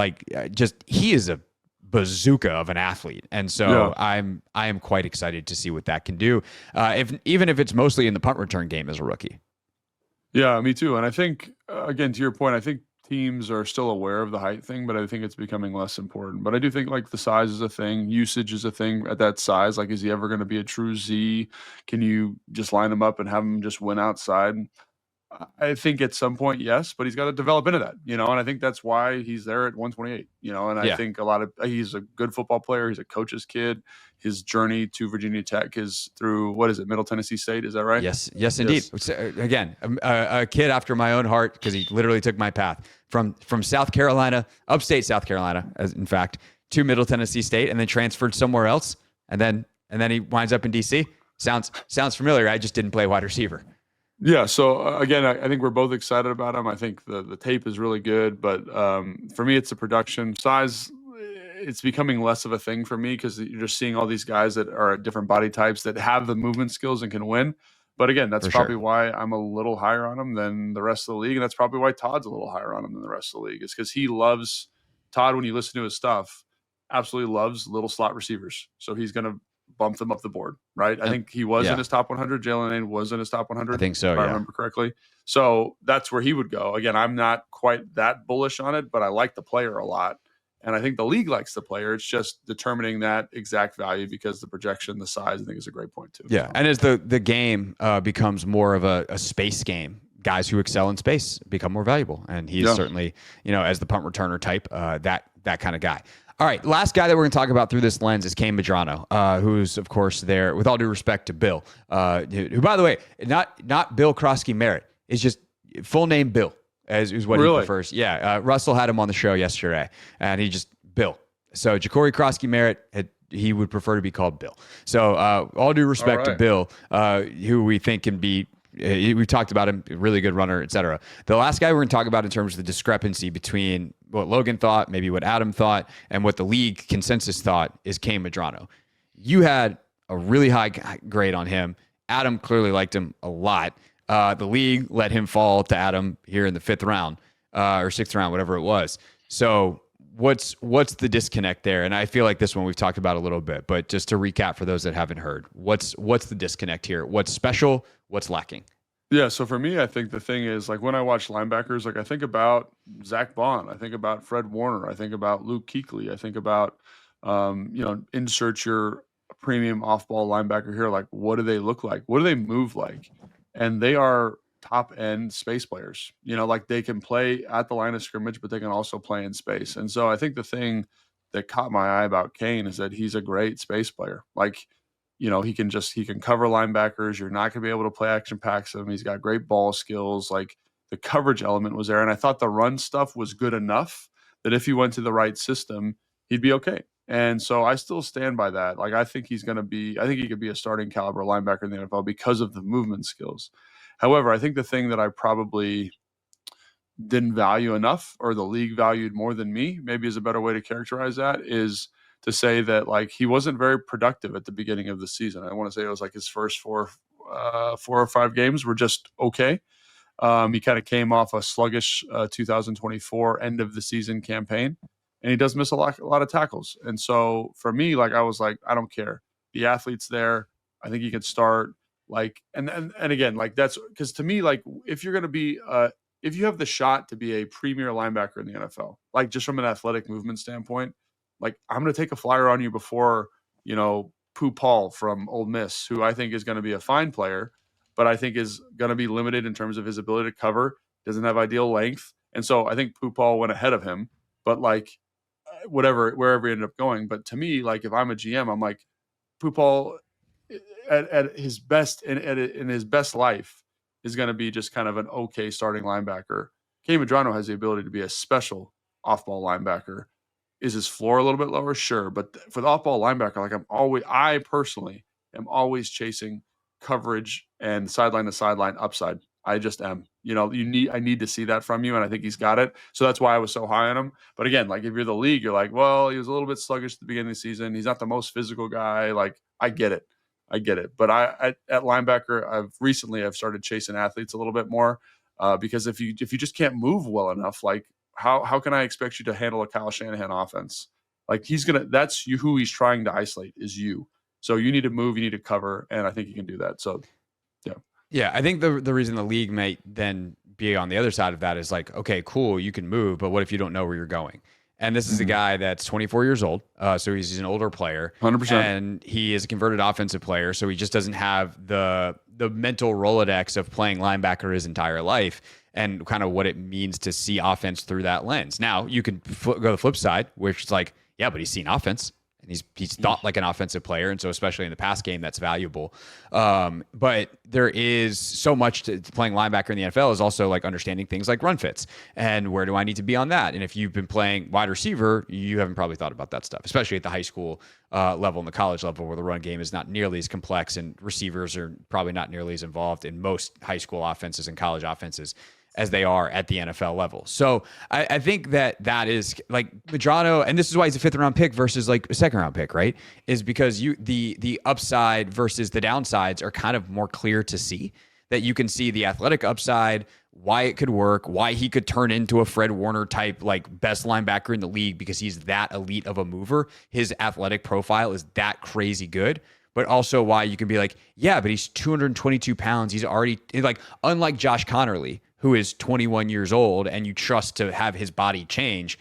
he is a bazooka of an athlete. And so I am quite excited to see what that can do. Even if it's mostly in the punt return game as a rookie. Yeah, me too. And I think, again, to your point, I think teams are still aware of the height thing, but I think it's becoming less important. But I do think like the size is a thing, usage is a thing at that size. Like, is he ever going to be a true Z? Can you just line him up and have him just win outside? I think at some point, yes, but he's got to develop into that, and I think that's why he's there at 128, and I think he's a good football player. He's a coach's kid. His journey to Virginia Tech is through, Middle Tennessee State. Is that right? Yes, indeed. Again, a kid after my own heart because he literally took my path from South Carolina, upstate South Carolina, in fact, to Middle Tennessee State, and then transferred somewhere else, and then he winds up in DC. Sounds familiar. I just didn't play wide receiver. Yeah. So again, I think we're both excited about him. I think the tape is really good, but for me, it's the production size. It's becoming less of a thing for me because you're just seeing all these guys that are at different body types that have the movement skills and can win. But again, that's probably why I'm a little higher on him than the rest of the league. And that's probably why Todd's a little higher on him than the rest of the league, is because he loves Todd. When you listen to his stuff, absolutely loves little slot receivers. So he's going to bump them up the board, right? I think he was in his top 100. Jaylin Lane was in his top 100. I think so, if I remember correctly. So that's where he would go. Again, I'm not quite that bullish on it, but I like the player a lot. And I think the league likes the player. It's just determining that exact value because the projection, the size, I think is a great point too. Yeah, so. And as the game becomes more of a space game, guys who excel in space become more valuable. And he's certainly, as the punt returner type, that kind of guy. All right, last guy that we're going to talk about through this lens is Kain Medrano, who's, of course, there, with all due respect to Bill, who, by the way, not Bill Krosky Merritt, is just full name Bill, is what he prefers. Yeah, Russell had him on the show yesterday, and he just, Bill. So Ja'Cory Krosky Merritt, he would prefer to be called Bill. So all due respect to Bill, who we think can be we've talked about him, really good runner, etc. The last guy we're going to talk about in terms of the discrepancy between what Logan thought, maybe what Adam thought, and what the league consensus thought is Kain Medrano. You had a really high grade on him. Adam clearly liked him a lot. The league let him fall to Adam here in the 5th round or 6th round, whatever it was. So what's the disconnect there? And I feel like this one we've talked about a little bit, but just to recap for those that haven't heard, what's the disconnect here? What's special? What's lacking? Yeah, so for me, I think the thing is, like, when I watch linebackers, like, I think about Zach Bond, I think about Fred Warner, I think about Luke Kuechly, I think about, insert your premium off-ball linebacker here. Like, what do they look like? What do they move like? And they are top-end space players. Like, they can play at the line of scrimmage, but they can also play in space. And so I think the thing that caught my eye about Kain is that he's a great space player. Like, he can cover linebackers. You're not going to be able to play action packs him. He's got great ball skills. Like, the coverage element was there. And I thought the run stuff was good enough that if he went to the right system, he'd be okay. And so I still stand by that. Like, I think he could be a starting caliber linebacker in the NFL because of the movement skills. However, I think the thing that I probably didn't value enough, or the league valued more than me, maybe is a better way to characterize that, is to say that, like, he wasn't very productive at the beginning of the season. I want to say it was like his first 4 or 5 games were just okay. He kind of came off a sluggish 2024 end of the season campaign, and he does miss a lot of tackles. And so for me, like, I was like, I don't care. The athlete's there. I think he can start. Like, and again, like, that's because to me, like, if you're going to be if you have the shot to be a premier linebacker in the NFL, like, just from an athletic movement standpoint, like, I'm going to take a flyer on you before, Pooh Paul from Ole Miss, who I think is going to be a fine player, but I think is going to be limited in terms of his ability to cover, doesn't have ideal length. And so I think Pooh Paul went ahead of him, but, like, wherever he ended up going. But to me, like, if I'm a GM, I'm like, Pooh Paul at his best, in his best life, is going to be just kind of an okay starting linebacker. Kain Medrano has the ability to be a special off-ball linebacker. Is his floor a little bit lower? Sure. But for the off-ball linebacker, like, I personally am always chasing coverage and sideline to sideline upside. I just am. I need to see that from you, and I think he's got it. So that's why I was so high on him. But again, like, if you're the league, you're like, well, he was a little bit sluggish at the beginning of the season. He's not the most physical guy. Like, I get it. But at linebacker, I've started chasing athletes a little bit more because if you just can't move well enough, like, how can I expect you to handle a Kyle Shanahan offense? Like, that's who he's trying to isolate is you. So you need to move, you need to cover, and I think he can do that. So, yeah. Yeah, I think the reason the league might then be on the other side of that is like, okay, cool, you can move, but what if you don't know where you're going? And this is a guy that's 24 years old, so he's an older player. 100%. And he is a converted offensive player, so he just doesn't have the mental Rolodex of playing linebacker his entire life and kind of what it means to see offense through that lens. Now, you can go the flip side, which is like, yeah, but he's seen offense. And he's thought like an offensive player, and so especially in the pass game, that's valuable. But there is so much to playing linebacker in the NFL is also like understanding things like run fits and where do I need to be on that. And if you've been playing wide receiver, you haven't probably thought about that stuff, especially at the high school level and the college level, where the run game is not nearly as complex and receivers are probably not nearly as involved in most high school offenses and college offenses as they are at the NFL level. So I think that is like Medrano, and this is why he's a 5th round pick versus like a 2nd round pick, right? Is because the upside versus the downsides are kind of more clear to see, that you can see the athletic upside, why it could work, why he could turn into a Fred Warner type, like, best linebacker in the league because he's that elite of a mover. His athletic profile is that crazy good. But also why you can be like, yeah, but he's 222 pounds. He's already, like, unlike Josh Conerly, who is 21 years old and you trust to have his body change,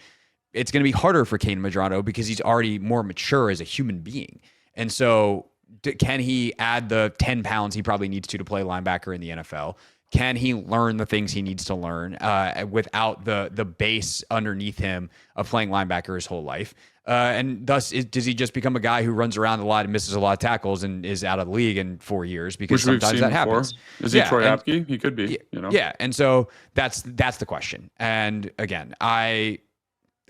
it's going to be harder for Kain Medrano because he's already more mature as a human being. And so can he add the 10 pounds he probably needs to play linebacker in the NFL? Can he learn the things he needs to learn without the base underneath him of playing linebacker his whole life? And thus, does he just become a guy who runs around a lot and misses a lot of tackles and is out of the league in 4 years? Because sometimes that happens. Is he Troy Apke? He could be. Yeah, and so that's the question. And again, I'm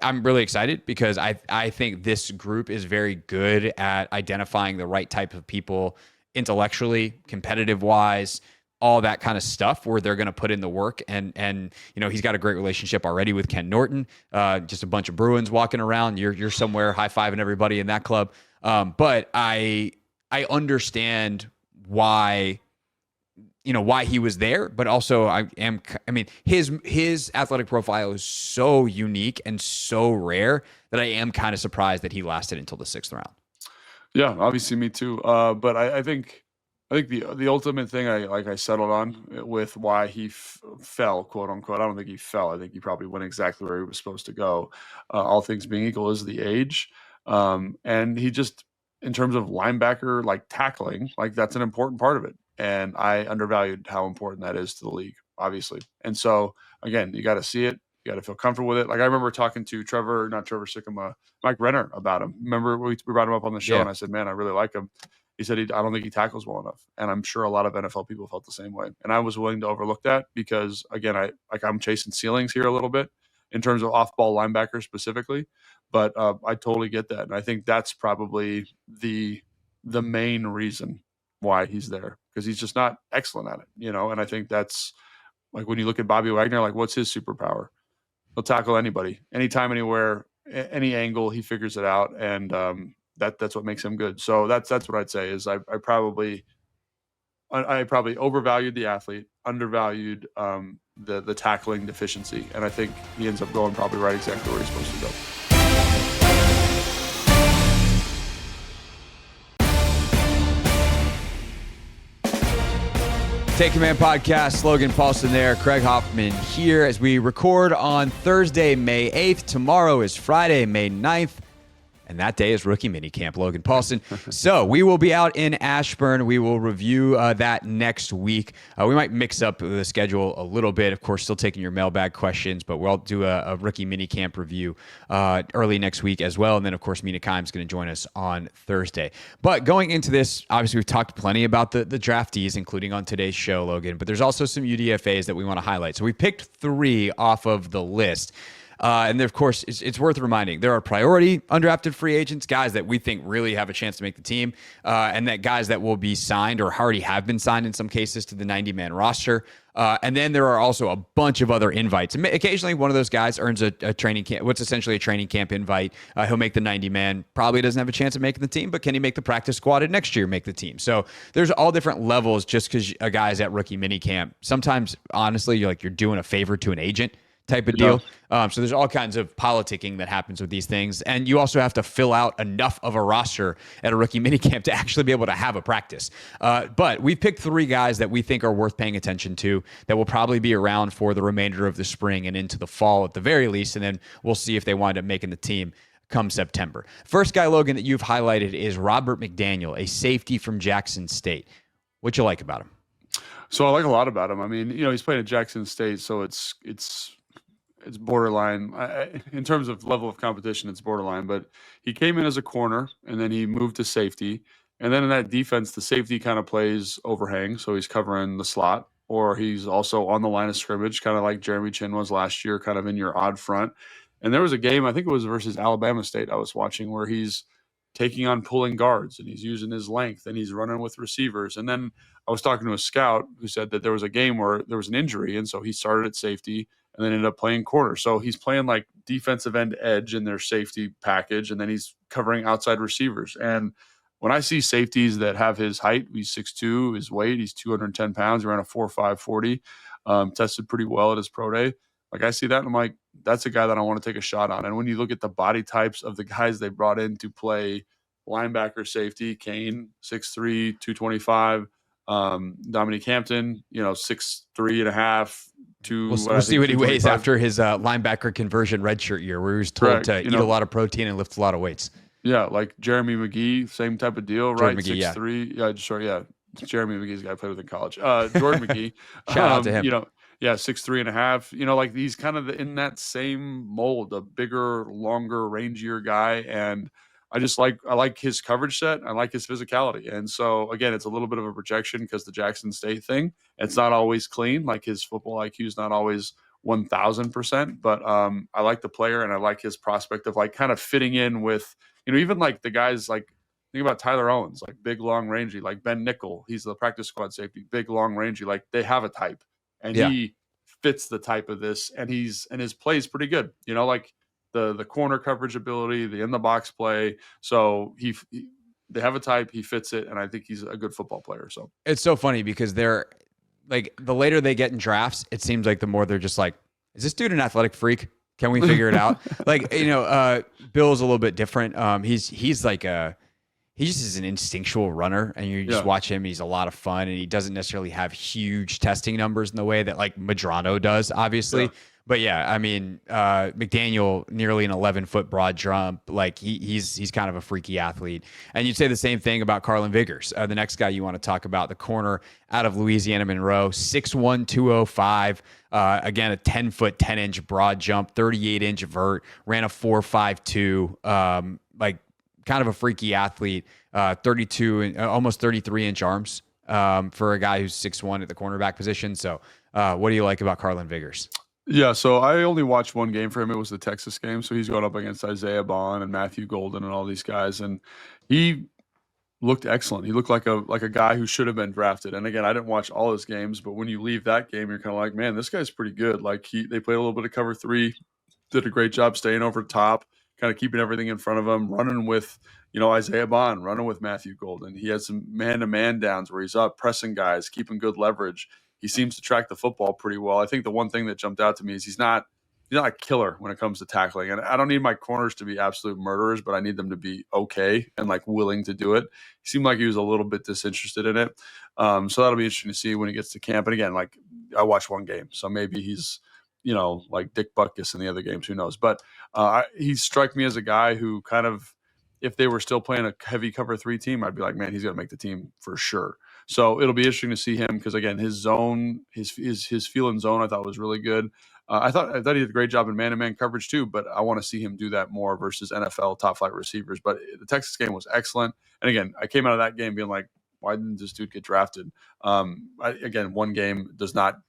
really excited because I think this group is very good at identifying the right type of people intellectually, competitive wise, all that kind of stuff where they're going to put in the work. And he's got a great relationship already with Ken Norton, just a bunch of Bruins walking around. You're somewhere high-fiving everybody in that club. But I understand why he was there, but also his athletic profile is so unique and so rare that I am kind of surprised that he lasted until the 6th round. Yeah, obviously me too. But I think the ultimate thing I settled on with why he fell, quote unquote. I don't think he fell. I think he probably went exactly where he was supposed to go. All things being equal, is the age. And he just, in terms of linebacker, like tackling, like that's an important part of it. And I undervalued how important that is to the league, obviously. And so again, you got to see it. You got to feel comfortable with it. Like I remember talking to Mike Renner about him. Remember we brought him up on the show, and I said, man, I really like him. He said, I don't think he tackles well enough. And I'm sure a lot of NFL people felt the same way. And I was willing to overlook that because, again, I'm chasing ceilings here a little bit in terms of off-ball linebackers specifically. But I totally get that. And I think that's probably the main reason why he's there, because he's just not excellent at it, And I think that's like when you look at Bobby Wagner, like what's his superpower? He'll tackle anybody, anytime, anywhere, any angle, he figures it out. And that's what makes him good. So that's what I'd say is I probably overvalued the athlete, undervalued the tackling deficiency. And I think he ends up going probably right exactly where he's supposed to go. Take Command Podcast, Logan Paulson there, Craig Hoffman here as we record on Thursday, May 8th. Tomorrow is Friday, May 9th. And that day is Rookie Minicamp, Logan Paulson. So we will be out in Ashburn. We will review that next week. We might mix up the schedule a little bit. Of course, still taking your mailbag questions, but we'll do a Rookie Minicamp review early next week as well. And then, of course, Mina Kimes going to join us on Thursday. But going into this, obviously, we've talked plenty about the draftees, including on today's show, Logan. But there's also some UDFAs that we want to highlight. So we picked 3 off of the list. And then, of course, it's worth reminding there are priority undrafted free agents, guys that we think really have a chance to make the team, and that guys that will be signed or already have been signed in some cases to the 90-man roster. And then there are also a bunch of other invites. And occasionally, one of those guys earns a training camp, what's essentially a training camp invite. He'll make the 90-man. Probably doesn't have a chance of making the team, but can he make the practice squad and next year make the team? So there's all different levels just because a guy's at rookie minicamp. Sometimes, honestly, you're doing a favor to an agent type of deal. So there's all kinds of politicking that happens with these things. And you also have to fill out enough of a roster at a rookie minicamp to actually be able to have a practice. But we've picked 3 guys that we think are worth paying attention to that will probably be around for the remainder of the spring and into the fall at the very least. And then we'll see if they wind up making the team come September. First guy, Logan, that you've highlighted is Robert McDaniel, a safety from Jackson State. What you like about him? So I like a lot about him. I mean, he's playing at Jackson State, so it's borderline in terms of level of competition. It's borderline, but he came in as a corner and then he moved to safety. And then in that defense, the safety kind of plays overhang. So he's covering the slot, or he's also on the line of scrimmage, kind of like Jeremy Chin was last year, kind of in your odd front. And there was a game, I think it was versus Alabama State I was watching, where he's taking on pulling guards and he's using his length and he's running with receivers. And then I was talking to a scout who said that there was a game where there was an injury. And so he started at safety and then ended up playing corner. So he's playing like defensive end edge in their safety package. And then he's covering outside receivers. And when I see safeties that have his height, he's 6'2", his weight, he's 210 pounds, he ran a 4.5 40, tested pretty well at his pro day. Like I see that and I'm like, that's a guy that I want to take a shot on. And when you look at the body types of the guys they brought in to play linebacker safety, Kain, 6'3", 225, Dominique Hampton, 6'3.5". We'll see what he weighs after his linebacker conversion redshirt year, where he was told to eat a lot of protein and lift a lot of weights. Yeah, like Jeremy McGee, same type of deal, right? McGee, 6'3". Yeah, sure, yeah. Jeremy McGee's the guy I played with in college. Jordan McGee. Shout out to him. 6'3.5". Like he's kind of in that same mold, a bigger, longer, rangier guy. And I like his coverage set. I like his physicality. And so, again, it's a little bit of a projection because the Jackson State thing, it's not always clean. Like his football IQ is not always 1,000%. But I like the player and I like his prospect of like kind of fitting in with, even like the guys like Think about Tyler Owens, like big, long, rangy, like Ben Nickel. He's the practice squad safety, big, long, rangy. Like they have a type, and Yeah. he fits the type of this, and his play is pretty good. Like the corner coverage ability, the in the box play. So they have a type, he fits it, and I think he's a good football player. So it's so funny because they're like, the later they get in drafts, it seems like the more they're just like, is this dude an athletic freak? Can we figure it out? Like, Bill's a little bit different. He's like he just is an instinctual runner, and you just watch him. He's a lot of fun, and he doesn't necessarily have huge testing numbers in the way that like Medrano does, obviously. Yeah. But yeah, I mean, McDaniel, nearly an 11-foot broad jump. Like he's kind of a freaky athlete. And you'd say the same thing about Carlin Vickers, the next guy you want to talk about, the corner out of Louisiana Monroe, 6'1", 205. Again, a 10-foot, 10-inch broad jump, 38-inch vert, ran a 4.52. Like kind of a freaky athlete. 32 and almost 33-inch arms for a guy who's 6'1" at the cornerback position. So, what do you like about Carlin Vickers? Yeah, so I only watched one game for him. It was the Texas game. So he's going up against Isaiah Bond and Matthew Golden and all these guys, and he looked excellent. He looked like a guy who should have been drafted. And again, I didn't watch all his games, but when you leave that game, you're kind of like, man, this guy's pretty good. Like they played a little bit of cover 3, did a great job staying over top, kind of keeping everything in front of him, running with Isaiah Bond, running with Matthew Golden. He had some man-to-man downs where he's up pressing guys, keeping good leverage. He seems to track the football pretty well. I think the one thing that jumped out to me is he's not a killer when it comes to tackling. And I don't need my corners to be absolute murderers, but I need them to be okay and like willing to do it. He seemed like he was a little bit disinterested in it. So that'll be interesting to see when he gets to camp. And again, like I watched one game, so maybe he's, like Dick Butkus in the other games, who knows? But he struck me as a guy who kind of, if they were still playing a heavy cover 3 team, I'd be like, man, he's going to make the team for sure. So it'll be interesting to see him because, again, his zone, his feel and zone, I thought was really good. I thought he did a great job in man-to-man coverage too, but I want to see him do that more versus NFL top-flight receivers. But the Texas game was excellent. And again, I came out of that game being like, why didn't this dude get drafted? Again, one game does not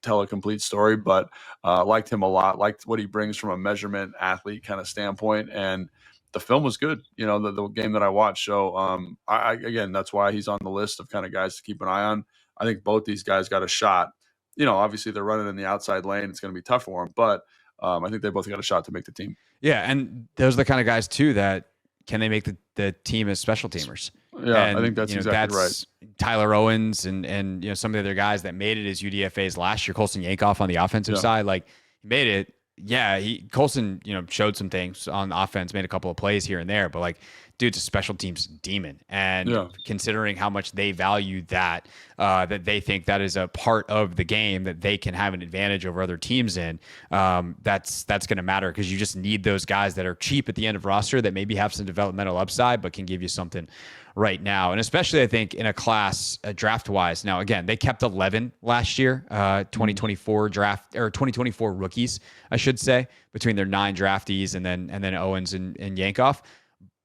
tell a complete story, but liked him a lot, liked what he brings from a measurement athlete kind of standpoint. And the film was good, the game that I watched. So again, that's why he's on the list of kind of guys to keep an eye on. I think both these guys got a shot. Obviously they're running in the outside lane. It's going to be tough for them, but I think they both got a shot to make the team. Yeah, and those are the kind of guys too that can they make the team as special teamers. Yeah, and, I think that's exactly right. Tyler Owens and some of the other guys that made it as UDFAs last year, Colson Yankoff on the offensive side, like he made it. Yeah, Colson, showed some things on offense, made a couple of plays here and there, but like, dude's a special teams demon. And considering how much they value that, that they think that is a part of the game that they can have an advantage over other teams in, that's going to matter because you just need those guys that are cheap at the end of roster that maybe have some developmental upside, but can give you something right now. And especially I think in a class draft wise. Now, again, they kept 11 last year, 2024 draft or 2024 rookies, I should say, between their 9 draftees and then Owens and Yankoff.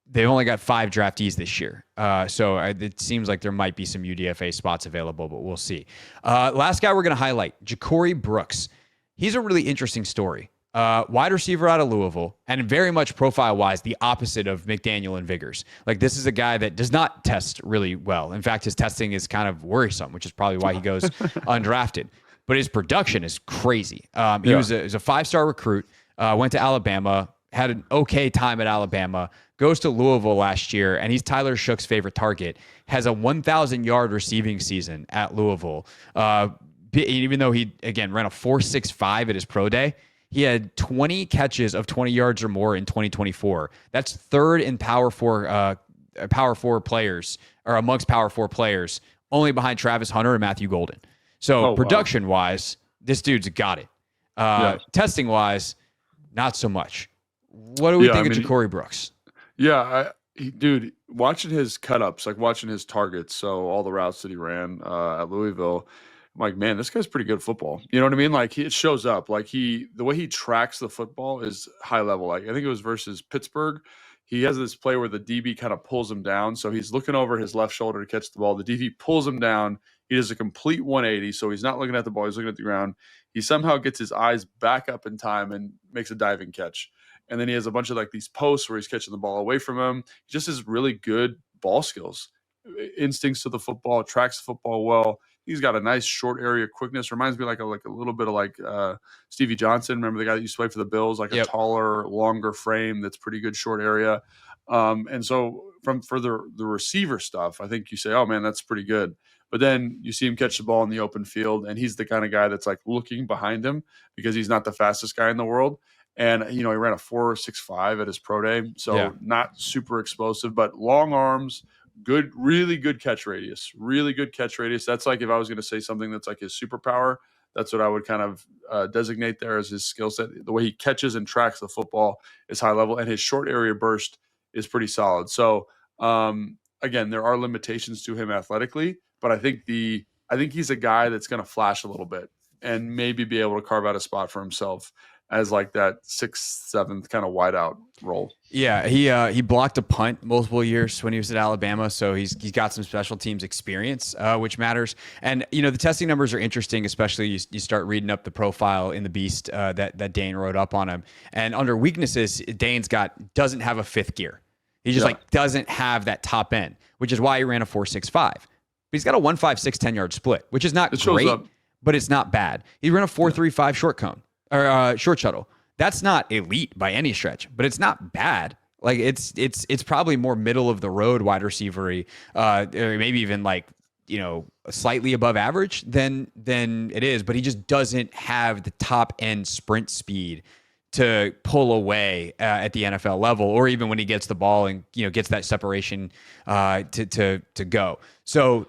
They've only got 5 draftees this year. So it seems like there might be some UDFA spots available, but we'll see. Last guy we're going to highlight, Ja'Cory Brooks. He's a really interesting story. Wide receiver out of Louisville, and very much profile-wise, the opposite of McDaniel and Vickers. Like, this is a guy that does not test really well. In fact, his testing is kind of worrisome, which is probably why he goes undrafted. But his production is crazy. He was a 5-star recruit, went to Alabama, had an okay time at Alabama, goes to Louisville last year, and he's Tyler Shook's favorite target, has a 1,000-yard receiving season at Louisville. Even though he, again, ran a 4.65 at his pro day, he had 20 catches of 20 yards or more in 2024. That's third in Power 4 players, or amongst Power 4 players, only behind Travis Hunter and Matthew Golden. So production-wise, this dude's got it. Testing-wise, not so much. What do we think of Ja'Cory Brooks? Yeah, dude, watching his cut-ups, like watching his targets, so all the routes that he ran at Louisville, I'm like, man, this guy's pretty good at football. You know what I mean? Like, it shows up. Like, the way he tracks the football is high level. Like, I think it was versus Pittsburgh. He has this play where the DB kind of pulls him down. So he's looking over his left shoulder to catch the ball. The DB pulls him down. He does a complete 180. So he's not looking at the ball. He's looking at the ground. He somehow gets his eyes back up in time and makes a diving catch. And then he has a bunch of like these posts where he's catching the ball away from him. He just is really good ball skills, instincts to the football, tracks the football well. He's got a nice short area quickness. Reminds me like a little bit of Stevie Johnson. Remember the guy that used to play for the Bills, like a taller, longer frame that's pretty good short area. And so for the receiver stuff, I think you say, oh man, that's pretty good. But then you see him catch the ball in the open field, and he's the kind of guy that's like looking behind him because he's not the fastest guy in the world. And, he ran a 4.65 at his pro day. So not super explosive, but long arms, good, really good catch radius, That's like if I was going to say something that's like his superpower, that's what I would kind of designate there as his skill set. The way he catches and tracks the football is high level, and his short area burst is pretty solid. So, again, there are limitations to him athletically, but I think he's a guy that's going to flash a little bit and maybe be able to carve out a spot for himself as like that 6th, 7th kind of wideout role. Yeah, he blocked a punt multiple years when he was at Alabama, so he's got some special teams experience, which matters. And the testing numbers are interesting, especially you start reading up the profile in the Beast that Dane wrote up on him. And under weaknesses, Dane's doesn't have a 5th gear. He just doesn't have that top end, which is why he ran a 4.65. But he's got a 1.56 10-yard split, which is not great, but it's not bad. He ran a 4.35 short cone or short shuttle. That's not elite by any stretch, but it's not bad. Like it's probably more middle of the road wide receiver-y, or maybe even slightly above average than it is. But he just doesn't have the top end sprint speed to pull away at the NFL level, or even when he gets the ball and gets that separation to go. So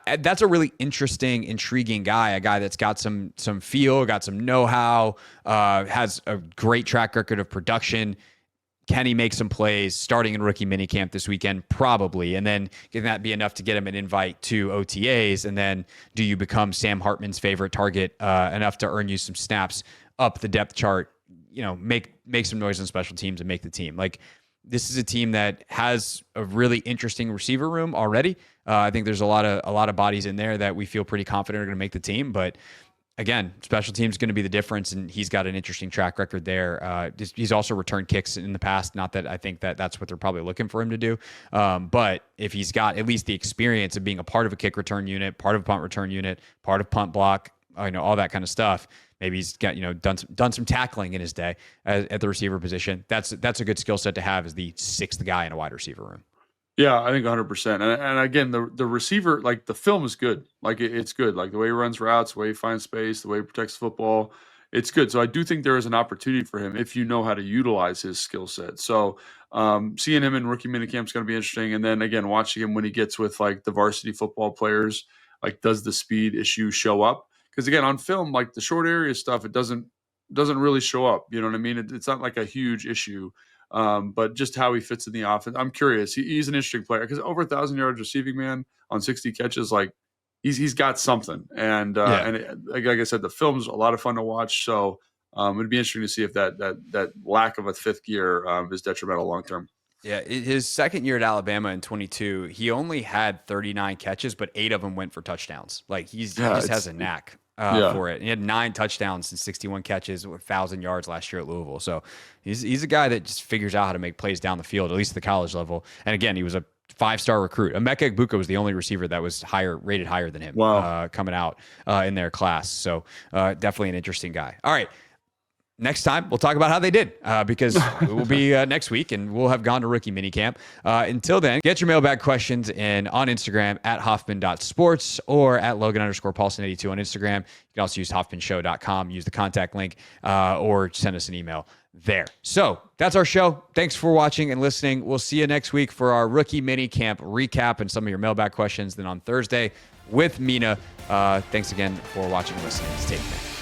that's a really interesting, intriguing guy. A guy that's got some feel, got some know-how, has a great track record of production. Can he make some plays starting in rookie minicamp this weekend? Probably. And then can that be enough to get him an invite to OTAs? And then do you become Sam Hartman's favorite target enough to earn you some snaps up the depth chart? Make some noise on special teams and make the team. Like, this is a team that has a really interesting receiver room already. I think there's a lot of bodies in there that we feel pretty confident are going to make the team. But again, special teams is going to be the difference, and he's got an interesting track record there. He's also returned kicks in the past. Not that I think that's what they're probably looking for him to do. But if he's got at least the experience of being a part of a kick return unit, part of a punt return unit, part of punt block, all that kind of stuff. Maybe he's got done some tackling in his day at the receiver position. That's a good skill set to have as the 6th guy in a wide receiver room. Yeah, I think 100%. And again, the receiver, like the film is good. Like it's good. Like the way he runs routes, the way he finds space, the way he protects football, it's good. So I do think there is an opportunity for him if you know how to utilize his skill set. So seeing him in rookie minicamp is going to be interesting. And then again, watching him when he gets with like the varsity football players, like does the speed issue show up? Because again, on film, like the short area stuff, it doesn't really show up. You know what I mean? It's not like a huge issue, but just how he fits in the offense. I'm curious. He's an interesting player because over 1,000 yards receiving, man, on 60 catches, like he's got something. And like I said, the film's a lot of fun to watch. So it'd be interesting to see if that lack of a 5th gear is detrimental long term. Yeah, his second year at Alabama in 22, he only had 39 catches, but 8 of them went for touchdowns. Like he just has a knack for it. And he had 9 touchdowns and 61 catches with 1,000 yards last year at Louisville. So he's a guy that just figures out how to make plays down the field, at least at the college level. And again, he was a 5-star recruit. Emeka Egbuka was the only receiver that was rated higher than him coming out in their class. So definitely an interesting guy. All right. Next time, we'll talk about how they did because it will be next week and we'll have gone to rookie minicamp. Until then, get your mailbag questions in on Instagram at Hoffman.sports or at Logan_Paulson82 on Instagram. You can also use HoffmanShow.com, use the contact link, or send us an email there. So that's our show. Thanks for watching and listening. We'll see you next week for our rookie minicamp recap and some of your mailbag questions. Then on Thursday with Mina. Thanks again for watching and listening. Stay tuned.